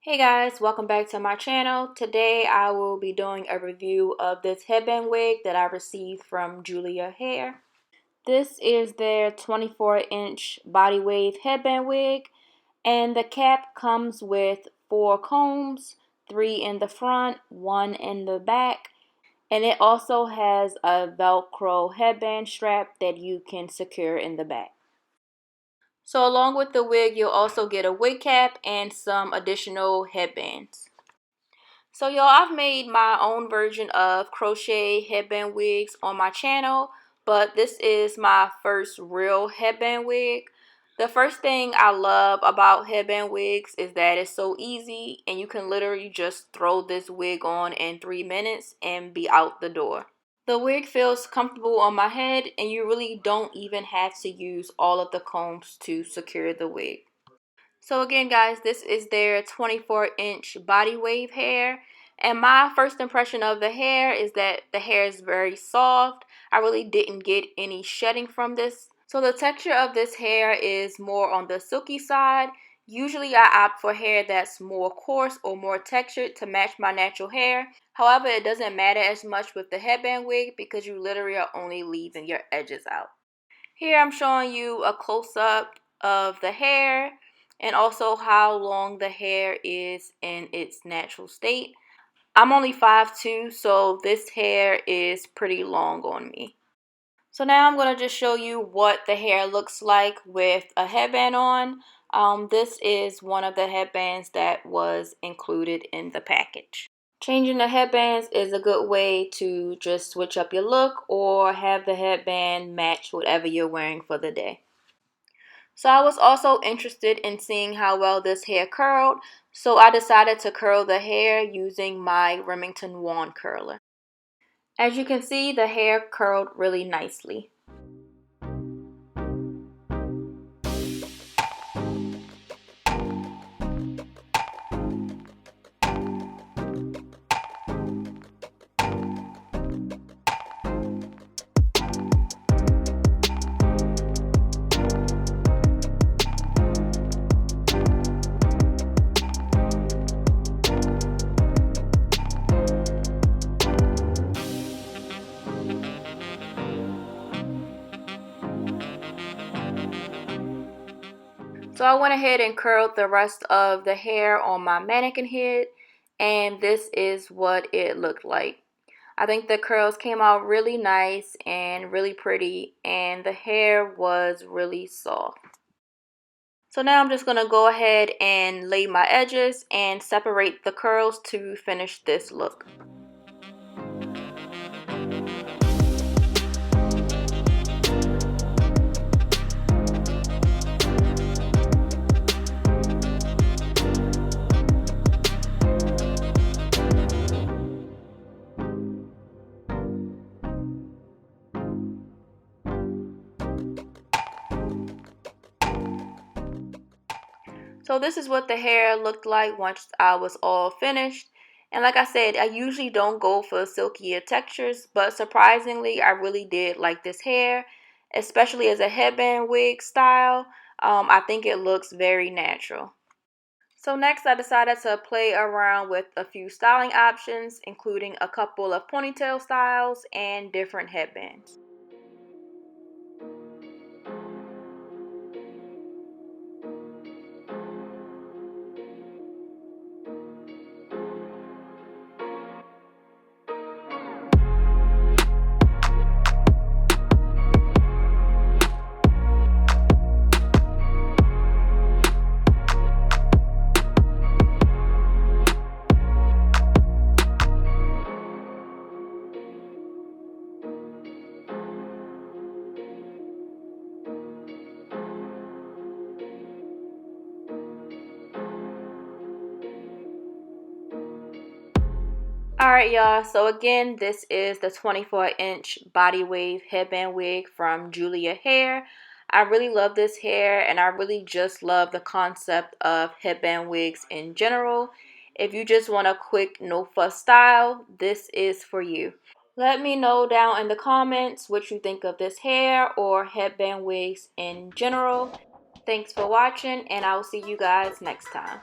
Hey guys, welcome back to my channel. Today I will be doing a review of this headband wig that I received from Julia Hair. This is their 24-inch Bodywave headband wig, and the cap comes with 4 combs, 3 in the front, 1 in the back, and it also has a Velcro headband strap that you can secure in the back. So along with the wig, you'll also get a wig cap and some additional headbands. So y'all, I've made my own version of crochet headband wigs on my channel, but this is my first real headband wig. The first thing I love about headband wigs is that it's so easy and you can literally just throw this wig on in 3 minutes and be out the door. The wig feels comfortable on my head and you really don't even have to use all of the combs to secure the wig. So again guys, this is their 24-inch Bodywave hair. And my first impression of the hair is that the hair is very soft. I really didn't get any shedding from this. So the texture of this hair is more on the silky side. Usually I opt for hair that's more coarse or more textured to match my natural hair. However, it doesn't matter as much with the headband wig because you literally are only leaving your edges out. Here I'm showing you a close-up of the hair and also how long the hair is in its natural state. I'm only 5'2", so this hair is pretty long on me. So now I'm going to just show you what the hair looks like with a headband on. This is one of the headbands that was included in the package. Changing the headbands is a good way to just switch up your look or have the headband match whatever you're wearing for the day. So I was also interested in seeing how well this hair curled, so I decided to curl the hair using my Remington wand curler. As you can see, the hair curled really nicely. So I went ahead and curled the rest of the hair on my mannequin head, and this is what it looked like. I think the curls came out really nice and really pretty, and the hair was really soft. So now I'm just going to go ahead and lay my edges and separate the curls to finish this look. So this is what the hair looked like once I was all finished. And like I said, I usually don't go for silkier textures, but surprisingly, I really did like this hair, especially as a headband wig style. I think it looks very natural. So next I decided to play around with a few styling options, including a couple of ponytail styles and different headbands. Alright y'all, so again, this is the 24-inch Bodywave headband wig from Julia Hair. I really love this hair and I really just love the concept of headband wigs in general. If you just want a quick no fuss style, this is for you. Let me know down in the comments what you think of this hair or headband wigs in general. Thanks for watching and I will see you guys next time.